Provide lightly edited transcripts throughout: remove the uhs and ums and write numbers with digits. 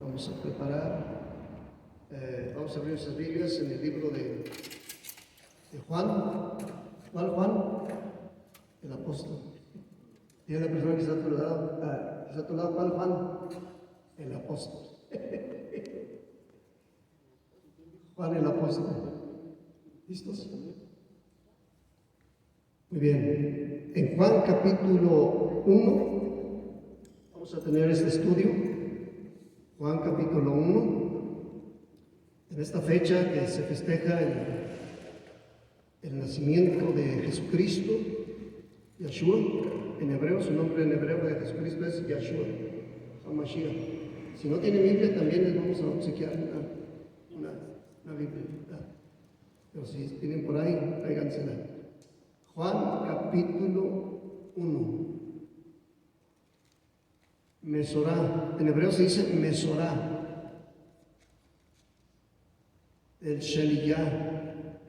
Vamos a preparar, vamos a abrir nuestras Biblias en el libro de Juan. ¿Cuál Juan? El apóstol. Tiene la persona que está a tu lado, ¿cuál Juan? El apóstol. Juan el apóstol. ¿Listos? Muy bien. En Juan capítulo 1 vamos a tener este estudio. Juan capítulo 1, en esta fecha que se festeja el nacimiento de Jesucristo, Yahshua, en hebreo, su nombre en hebreo de Jesucristo es Yahshua, HaMashiach. Si no tiene Biblia, también les vamos a obsequiar una Biblia. Pero si tienen por ahí, tráigansela. Juan capítulo 1. Mesorá, en hebreo se dice Mesorá, el Sheliyah,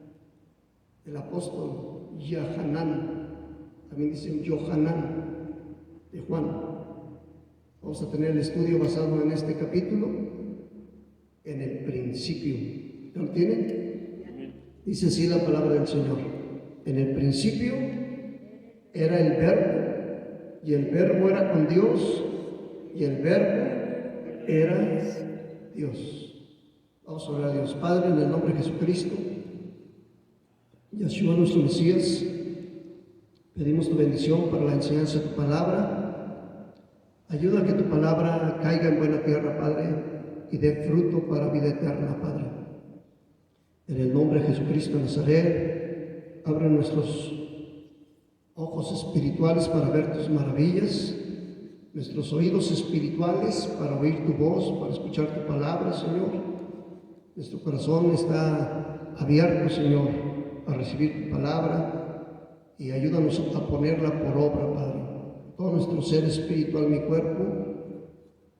el apóstol Yahanán, también dicen Yohanan, de Juan. Vamos a tener el estudio basado en este capítulo, en el principio. ¿Ya lo tienen? Dice así la palabra del Señor. En el principio era el Verbo, y el Verbo era con Dios, y el Verbo era Dios. Vamos a orar a Dios. Padre, en el nombre de Jesucristo, Yahshua nuestro Mesías, pedimos tu bendición para la enseñanza de tu palabra. Ayuda a que tu palabra caiga en buena tierra, Padre, y dé fruto para vida eterna, Padre. En el nombre de Jesucristo de Nazaret, abre nuestros ojos espirituales para ver tus maravillas, nuestros oídos espirituales para oír tu voz, para escuchar tu palabra, Señor. Nuestro corazón está abierto, Señor, a recibir tu palabra, y ayúdanos a ponerla por obra, Padre. Todo nuestro ser espiritual, mi cuerpo,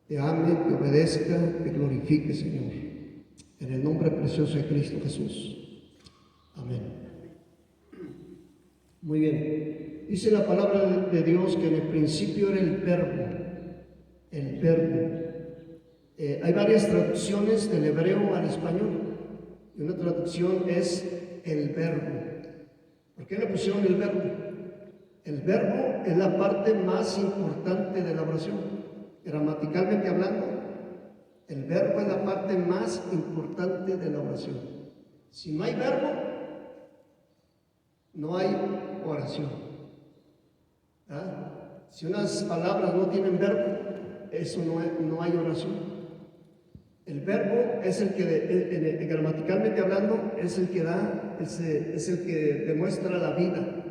te ame, te obedezca, te glorifique, Señor. En el nombre precioso de Cristo Jesús. Amén. Muy bien. Dice la palabra de Dios que en el principio era el Verbo. El Verbo. Hay varias traducciones del hebreo al español. Y una traducción es el Verbo. ¿Por qué le pusieron el Verbo? El Verbo es la parte más importante de la oración. Gramaticalmente hablando, el Verbo es la parte más importante de la oración. Si no hay verbo, no hay oración. ¿Ah? Si unas palabras no tienen verbo, eso no hay oración. El verbo es el que, gramaticalmente hablando, es el que da, es el que demuestra la vida.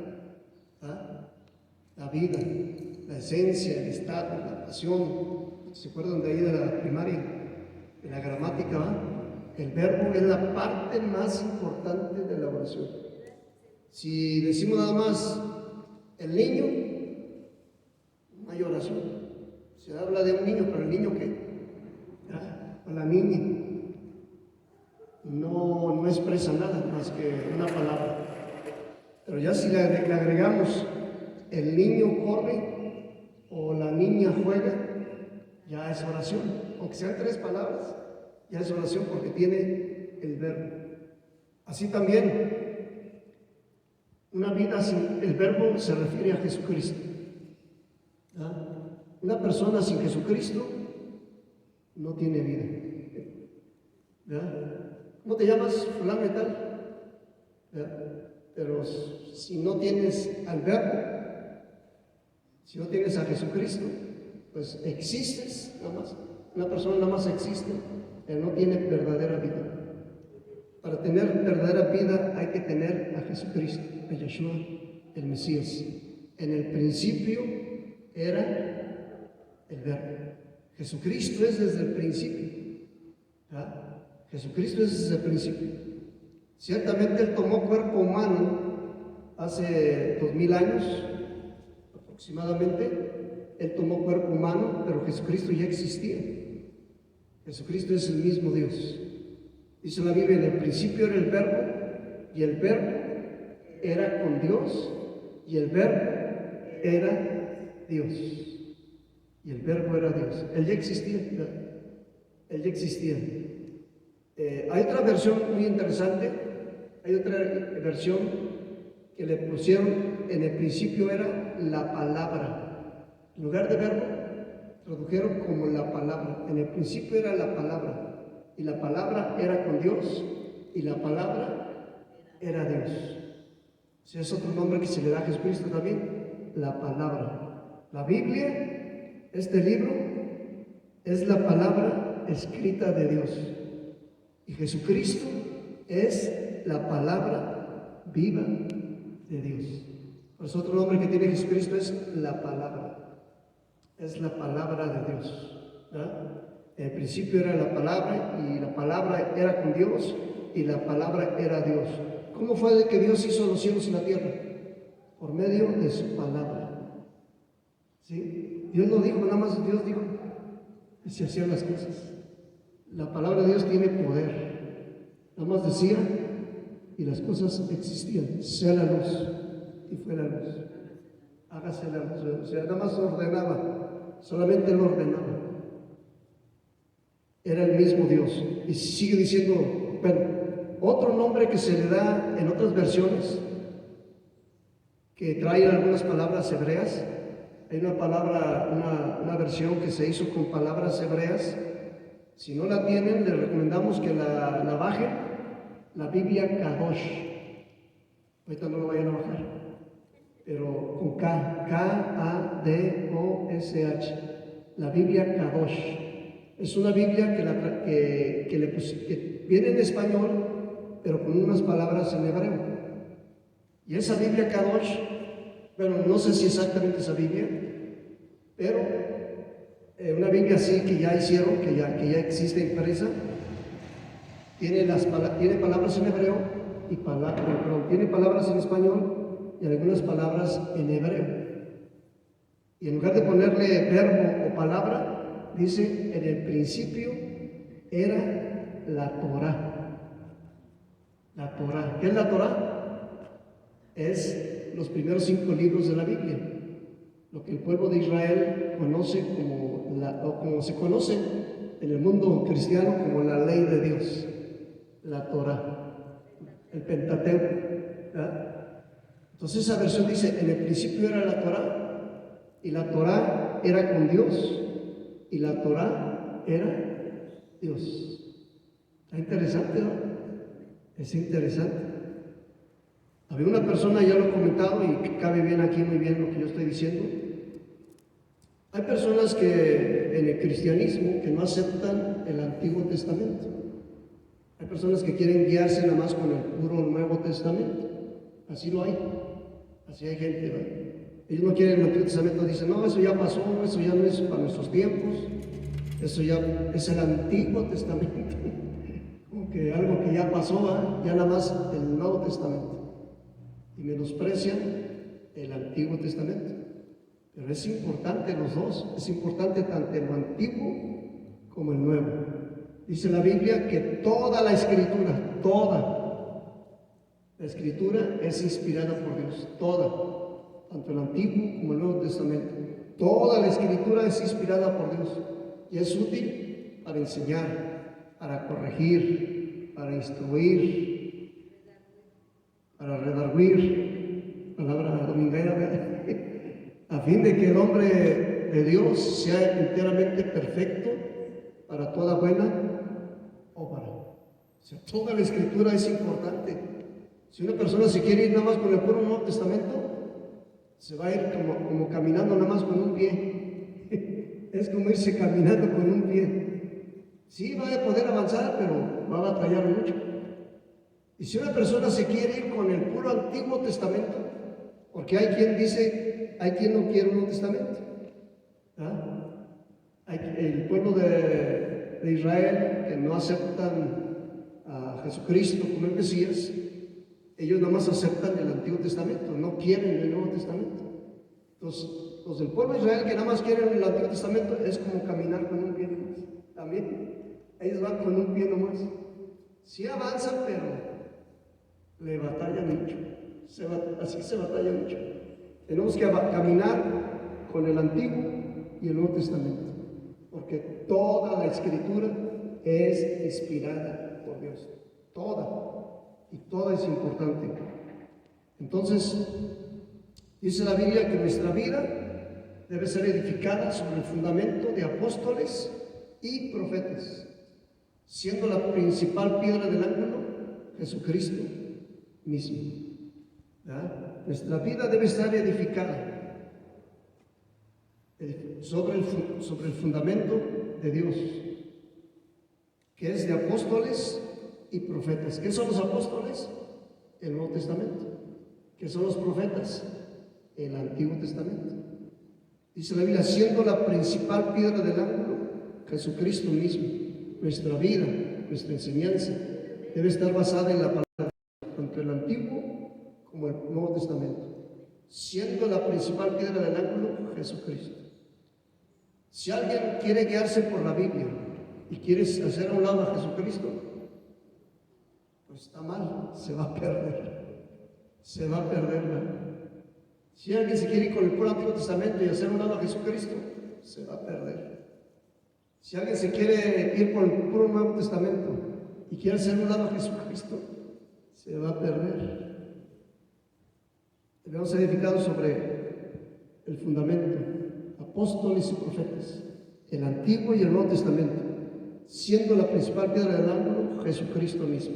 ¿Ah? La vida, la esencia, el estado, la pasión. ¿Se acuerdan de ahí de la primaria? De la gramática, ¿va? El verbo es la parte más importante de la oración. Si decimos nada más el niño, no hay oración. Se habla de un niño, pero el niño ¿qué? O la niña no expresa nada más que una palabra. Pero ya si le agregamos el niño corre o la niña juega, ya es oración. Aunque sean 3 palabras, ya es oración porque tiene el verbo. Así también, una vida sin el verbo se refiere a Jesucristo. ¿Ah? Una persona sin Jesucristo no tiene vida. ¿Verdad? ¿Cómo te llamas? Fulano y tal. ¿Verdad? Pero si no tienes al verbo, si no tienes a Jesucristo, pues existes nada más. Una persona nada más existe, pero no tiene verdadera vida. Para tener verdadera vida hay que tener a Jesucristo, a Yahshua, el Mesías. En el principio era el Verbo. Jesucristo es desde el principio. ¿Ah? Jesucristo es desde el principio. Ciertamente Él tomó cuerpo humano hace 2000 años aproximadamente. Él tomó cuerpo humano, pero Jesucristo ya existía. Jesucristo es el mismo Dios. Dice la Biblia, en el principio era el Verbo, y el Verbo era con Dios, y el Verbo era Dios. Y el Verbo era Dios. Él ya existía. Él Él ya existía. Hay otra versión muy interesante, hay otra versión que le pusieron, en el principio era la palabra. En lugar de verbo, tradujeron como la palabra. En el principio era la palabra, y la palabra era con Dios, y la palabra era Dios. O sea, es otro nombre que se le da a Jesucristo también, la palabra. La Biblia, este libro, es la palabra escrita de Dios. Y Jesucristo es la palabra viva de Dios. Por eso otro nombre que tiene Jesucristo es la palabra. Es la palabra de Dios. ¿Verdad? En el principio era la palabra, y la palabra era con Dios, y la palabra era Dios. ¿Cómo fue de que Dios hizo los cielos y la tierra? Por medio de su palabra. ¿Sí? Dios lo dijo, nada más Dios dijo, y se hacían las cosas. La palabra de Dios tiene poder. Nada más decía, y las cosas existían. Sea la luz, y fue la luz. Hágase la luz. O sea, nada más ordenaba, solamente Él ordenaba. Era el mismo Dios. Y sigue diciendo, bueno, otro nombre que se le da en otras versiones, que traen algunas palabras hebreas. Hay una palabra, una versión que se hizo con palabras hebreas. Si no la tienen, les recomendamos que la bajen, la Biblia Kadosh. Ahorita no lo vayan a bajar, pero con K, K-A-D-O-S-H, la Biblia Kadosh. Es una Biblia que viene en español, pero con unas palabras en hebreo. Y esa Biblia Kadosh, bueno, no sé si exactamente esa Biblia, pero una Biblia así que ya hicieron, que ya existe impresa, tiene palabras en hebreo y tiene palabras en español y algunas palabras en hebreo. Y en lugar de ponerle verbo o palabra, dice, en el principio era la Torá. La Torá. ¿Qué es la Torá? Es los primeros 5 libros de la Biblia. Lo que el pueblo de Israel conoce como se conoce en el mundo cristiano como la ley de Dios, la Torá, el Pentateuco. ¿Verdad? Entonces esa versión dice, en el principio era la Torá, y la Torá era con Dios, y la Torá era Dios. Está interesante, ¿no? Es interesante. Había una persona, ya lo he comentado y que cabe bien aquí, muy bien lo que yo estoy diciendo. Hay personas que en el cristianismo que no aceptan el Antiguo Testamento. Hay personas que quieren guiarse nada más con el puro Nuevo Testamento. Así lo hay. Así hay gente, ¿verdad? Ellos no quieren el Antiguo Testamento, dicen, no, eso ya pasó, eso ya no es para nuestros tiempos, eso ya es el Antiguo Testamento. Como que algo que ya pasó, ¿verdad? Ya nada más el Nuevo Testamento. Y menosprecian el Antiguo Testamento. Pero es importante los dos, es importante tanto el antiguo como el nuevo. Dice la Biblia que toda la Escritura, toda la Escritura es inspirada por Dios, toda, tanto el Antiguo como el Nuevo Testamento. Toda la Escritura es inspirada por Dios y es útil para enseñar, para corregir, para instruir, para redarguir, palabra dominguera, a fin de que el hombre de Dios sea enteramente perfecto para toda buena obra. O sea, toda la Escritura es importante. Si una persona se quiere ir nada más con el puro Nuevo Testamento, se va a ir como caminando nada más con un pie. Es como irse caminando con un pie. Sí, va a poder avanzar, pero va a batallar mucho. Y si una persona se quiere ir con el puro Antiguo Testamento, porque hay quien dice, hay quien no quiere un Nuevo Testamento. ¿Ah? El pueblo de Israel que no aceptan a Jesucristo como el Mesías, ellos nada más aceptan el Antiguo Testamento, no quieren el Nuevo Testamento. Entonces, los del pueblo de Israel que nada más quieren el Antiguo Testamento es como caminar con un pie nomás. También, ellos van con un pie nomás. Sí avanzan, pero le batallan mucho. Así se batalla mucho. Tenemos que caminar con el Antiguo y el Nuevo Testamento, porque toda la Escritura es inspirada por Dios. Toda es importante. Entonces, dice la Biblia que nuestra vida debe ser edificada sobre el fundamento de apóstoles y profetas, siendo la principal piedra del ángulo Jesucristo mismo. ¿Verdad? Nuestra vida debe estar edificada sobre el fundamento de Dios, que es de apóstoles y profetas. ¿Qué son los apóstoles? El Nuevo Testamento. ¿Qué son los profetas? El Antiguo Testamento. Dice la Biblia, siendo la principal piedra del ángulo Jesucristo mismo. Nuestra vida, nuestra enseñanza debe estar basada en la palabra, tanto el Antiguo como el Nuevo Testamento, siendo la principal piedra del ángulo Jesucristo. Si alguien quiere guiarse por la Biblia y quiere hacer a un lado a Jesucristo, pues está mal, se va a perder, ¿verdad? Si alguien se quiere ir con el puro Antiguo Testamento y hacer a un lado a Jesucristo, se va a perder. Si alguien se quiere ir por el puro Nuevo Testamento y quiere hacer a un lado a Jesucristo, se va a perder. Debemos ser edificados sobre el fundamento, apóstoles y profetas, el Antiguo y el Nuevo Testamento, siendo la principal piedra del ángulo Jesucristo mismo.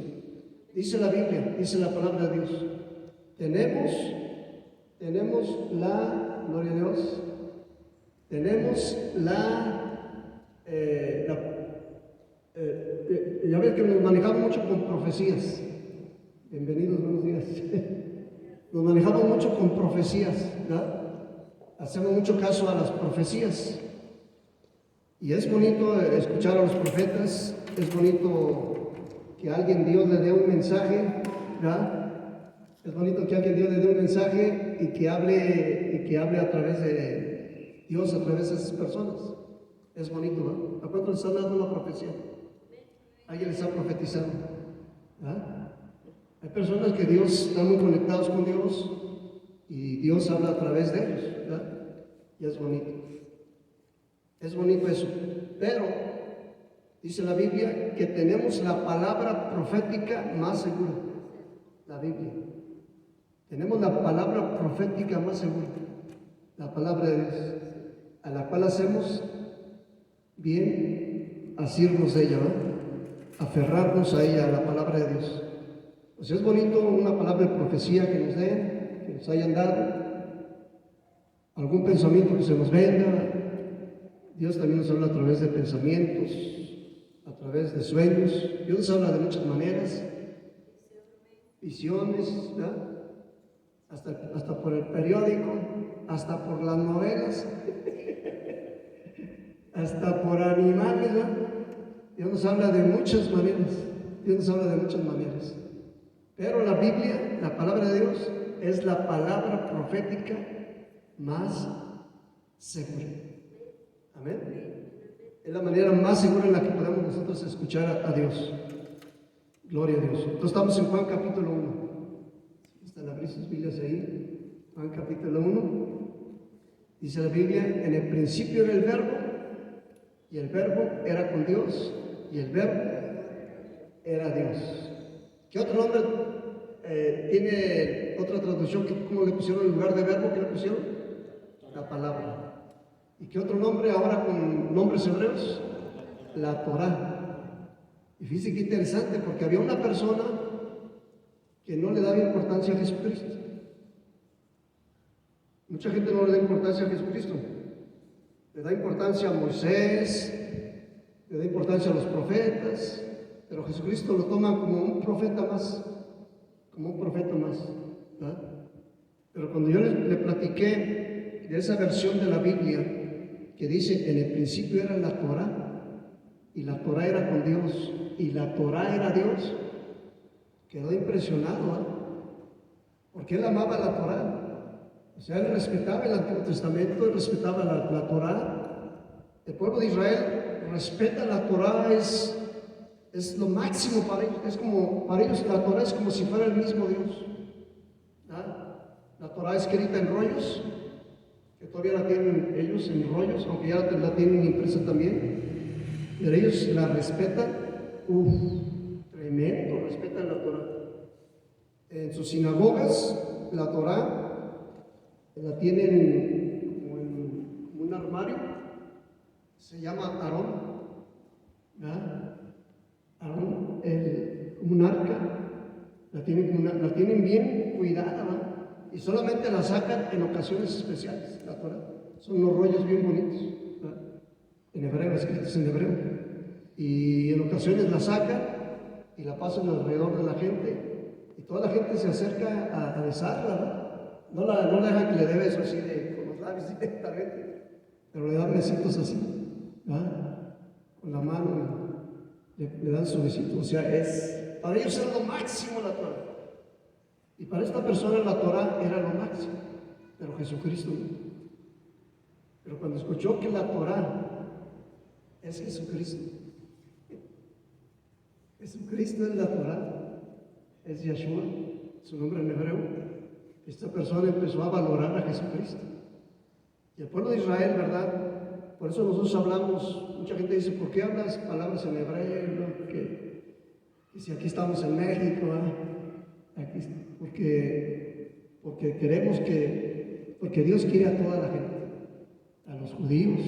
Dice la Biblia, dice la palabra de Dios, tenemos la, gloria a Dios, tenemos ya ves que nos manejamos mucho con profecías. Bienvenidos, buenos días. Nos manejamos mucho con profecías, ¿verdad? Hacemos mucho caso a las profecías. Y es bonito escuchar a los profetas, es bonito que Dios le dé un mensaje, ¿verdad? Es bonito que Dios le dé un mensaje y que hable a través de Dios, a través de esas personas. Es bonito, ¿verdad? ¿A cuántos les han dado una profecía? ¿Alguien les ha profetizado? ¿Verdad? Hay personas que Dios están muy conectados con Dios y Dios habla a través de ellos, ¿verdad? Y es bonito. Es bonito eso. Pero dice la Biblia que tenemos la palabra profética más segura. La Biblia. Tenemos la palabra profética más segura. La palabra de Dios. A la cual hacemos bien asirnos de ella, ¿verdad? Aferrarnos a ella, a la palabra de Dios. Pues es bonito una palabra de profecía que nos den, que nos hayan dado, algún pensamiento que se nos venga. Dios también nos habla a través de pensamientos, a través de sueños. Dios nos habla de muchas maneras, visiones, ¿verdad? Hasta por el periódico, hasta por las novelas, hasta por animales, ¿verdad? Dios nos habla de muchas maneras. Dios nos habla de muchas maneras. Pero la Biblia, la palabra de Dios, es la palabra profética más segura. Amén. Es la manera más segura en la que podemos nosotros escuchar a Dios. Gloria a Dios. Entonces estamos en Juan capítulo 1. Están abrir sus Biblias ahí. Juan capítulo 1. Dice la Biblia, en el principio era el verbo, y el verbo era con Dios, y el verbo era Dios. ¿Qué otro nombre tiene otra traducción? ¿Cómo le pusieron en lugar de verbo? ¿Qué le pusieron? La palabra. ¿Y qué otro nombre ahora con nombres hebreos? La Torá. Y fíjense qué interesante, porque había una persona que no le daba importancia a Jesucristo. Mucha gente no le da importancia a Jesucristo. Le da importancia a Moisés, le da importancia a los profetas, pero Jesucristo lo toma como un profeta más, ¿verdad? Pero cuando yo le platiqué de esa versión de la Biblia que dice, en el principio era la Torá, y la Torá era con Dios, y la Torá era Dios, quedó impresionado, ¿verdad? Porque él amaba la Torá. O sea, él respetaba el Antiguo Testamento, él respetaba la Torá. El pueblo de Israel respeta la Torá, es lo máximo para ellos. Es como, para ellos la Torá es como si fuera el mismo Dios. ¿Ah? La Torá escrita en rollos, que todavía la tienen ellos en rollos, aunque ya la tienen impresa también. pero ellos la respetan, tremendo, respetan la Torah. En sus sinagogas, la Torah la tienen como en un armario, se llama Aarón, ¿verdad? Aarón, como un arca, la tienen bien cuidada, ¿verdad? Y solamente la sacan en ocasiones especiales, la Torah. Son unos rollos bien bonitos, ¿verdad? En hebreo, escritos en hebreo. Y en ocasiones la sacan y la pasan alrededor de la gente. Y toda la gente se acerca a besarla, ¿verdad? No la dejan que le dé besos así con los labios directamente, pero le dan besitos así, ¿verdad? Con la mano le dan su besito. O sea, para ellos es lo máximo la Torah. Y para esta persona la Torah era lo máximo, pero Jesucristo no. Pero cuando escuchó que la Torah es Jesucristo, Jesucristo es la Torah, es Yahshua, su nombre en hebreo, esta persona empezó a valorar a Jesucristo. Y el pueblo de Israel, ¿verdad? Por eso nosotros hablamos, mucha gente dice, ¿por qué hablas palabras en hebreo? ¿No? Que si aquí estamos en México, aquí, porque queremos porque Dios quiere a toda la gente, a los judíos,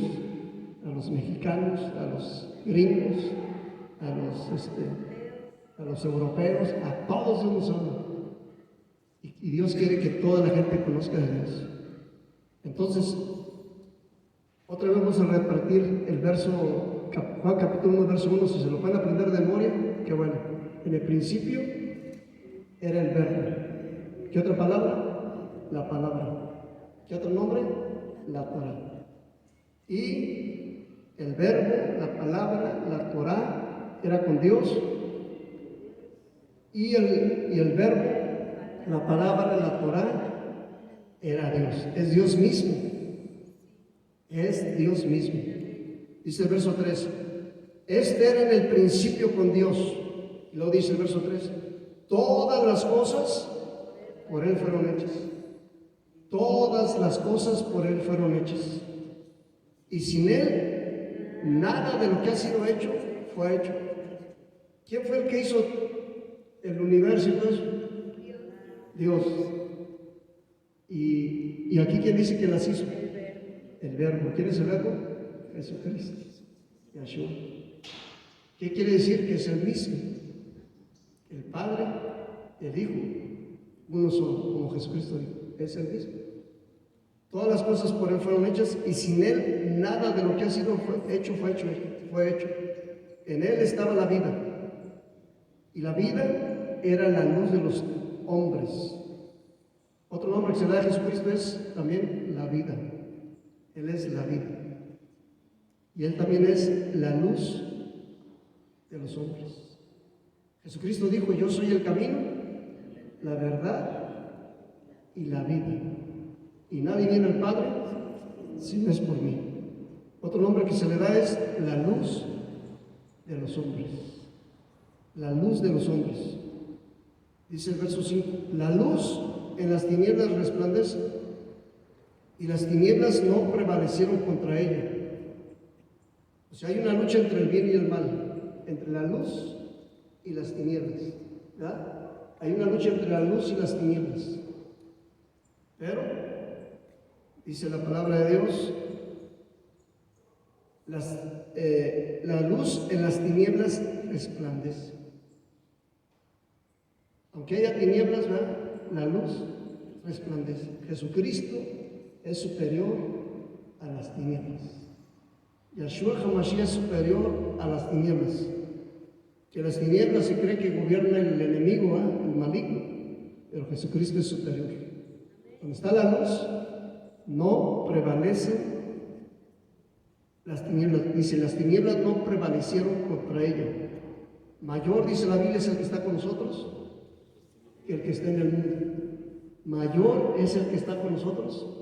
a los mexicanos, a los gringos, a los europeos, a todos de un solo. Y Dios quiere que toda la gente conozca a Dios. Entonces, otra vez vamos a repartir el verso, Juan capítulo 1, verso 1, si se lo pueden aprender de memoria, qué bueno. En el principio era el verbo. ¿Qué otra palabra? La palabra. ¿Qué otro nombre? La Torah. Y el verbo, la palabra, la Torah, era con Dios. Y el verbo, la palabra, la Torah, era Dios. Es Dios mismo. Es Dios mismo. Dice el verso 3. Este era en el principio con Dios. Y luego dice el verso 3. Todas las cosas por Él fueron hechas. Todas las cosas por Él fueron hechas. Y sin Él, nada de lo que ha sido hecho fue hecho. ¿Quién fue el que hizo el universo y todo eso? Dios. Y aquí, ¿quién dice que las hizo? El verbo. ¿Quién es el verbo? Jesucristo. Yahshua. ¿Qué quiere decir? Que es el mismo. El Padre, el Hijo, uno solo, como Jesucristo dijo. Es el mismo. Todas las cosas por Él fueron hechas y sin Él nada de lo que ha sido hecho fue hecho. En Él estaba la vida. Y la vida era la luz de los hombres. Otro nombre que se da a Jesucristo es también la vida. Él es la vida. Y Él también es la luz de los hombres. Jesucristo dijo, yo soy el camino, la verdad y la vida. Y nadie viene al Padre si no es por mí. Otro nombre que se le da es la luz de los hombres. La luz de los hombres. Dice el verso 5, la luz en las tinieblas resplandece y las tinieblas no prevalecieron contra ella. O sea, hay una lucha entre el bien y el mal, entre la luz y las tinieblas, ¿verdad? Hay una lucha entre la luz y las tinieblas. Pero, dice la palabra de Dios, la luz en las tinieblas resplandece. Aunque haya tinieblas, ¿verdad? La luz resplandece. Jesucristo es superior a las tinieblas. Yahshua HaMashiach es superior a las tinieblas. Que las tinieblas se cree que gobierna el enemigo, el maligno, pero Jesucristo es superior. Donde está la luz, no prevalecen las tinieblas. Dice, las tinieblas no prevalecieron contra ella. Mayor, dice la Biblia, es el que está con nosotros que el que está en el mundo. Mayor es el que está con nosotros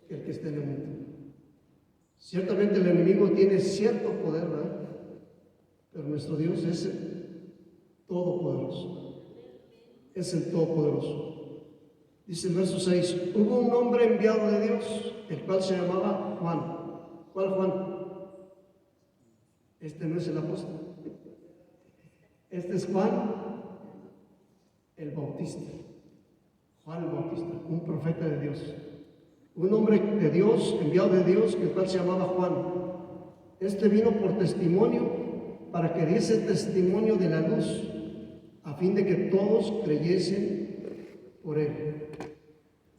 que el que está en el mundo. Ciertamente el enemigo tiene cierto poder, ¿verdad? Pero nuestro Dios es el Todopoderoso. Es el Todopoderoso. Dice el verso 6, hubo un hombre enviado de Dios, el cual se llamaba Juan. ¿Cuál Juan? Este no es el apóstol. Este es Juan el Bautista. Juan el Bautista, un profeta de Dios. Un hombre de Dios, enviado de Dios, que tal se llamaba Juan. Este vino por testimonio, para que diese testimonio de la luz, a fin de que todos creyesen por él.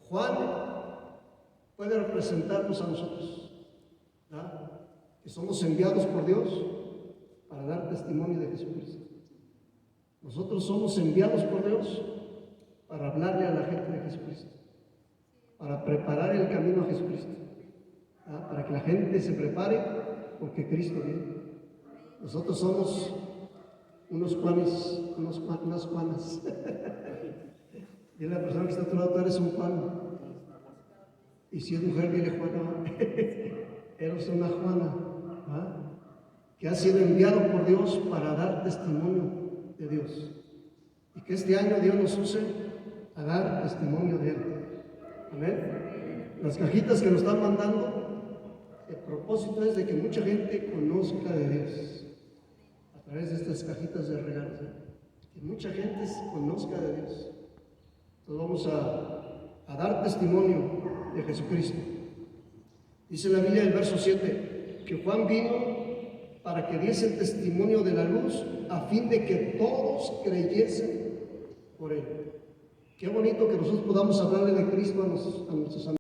Juan puede representarnos a nosotros, ¿verdad? Que somos enviados por Dios para dar testimonio de Jesucristo. Nosotros somos enviados por Dios para hablarle a la gente de Jesucristo, para preparar el camino a Jesucristo, ¿verdad? Para que la gente se prepare porque Cristo viene. Nosotros somos unos Juanes, unas Juanas. Dile a la persona que está a tu lado, tú eres un Juan. Y si es mujer, dile Juana. Eres una Juana, ¿ah? Que ha sido enviado por Dios para dar testimonio de Dios. Y que este año Dios nos use a dar testimonio de Él. Amén. Las cajitas que nos están mandando, el propósito es de que mucha gente conozca de Dios a través de estas cajitas de regalos, ¿eh? Que mucha gente conozca de Dios. Entonces vamos a dar testimonio de Jesucristo. Dice la Biblia en el verso 7 que Juan vino para que diese testimonio de la luz, a fin de que todos creyesen por él. Qué bonito que nosotros podamos hablarle de Cristo a nuestros amigos.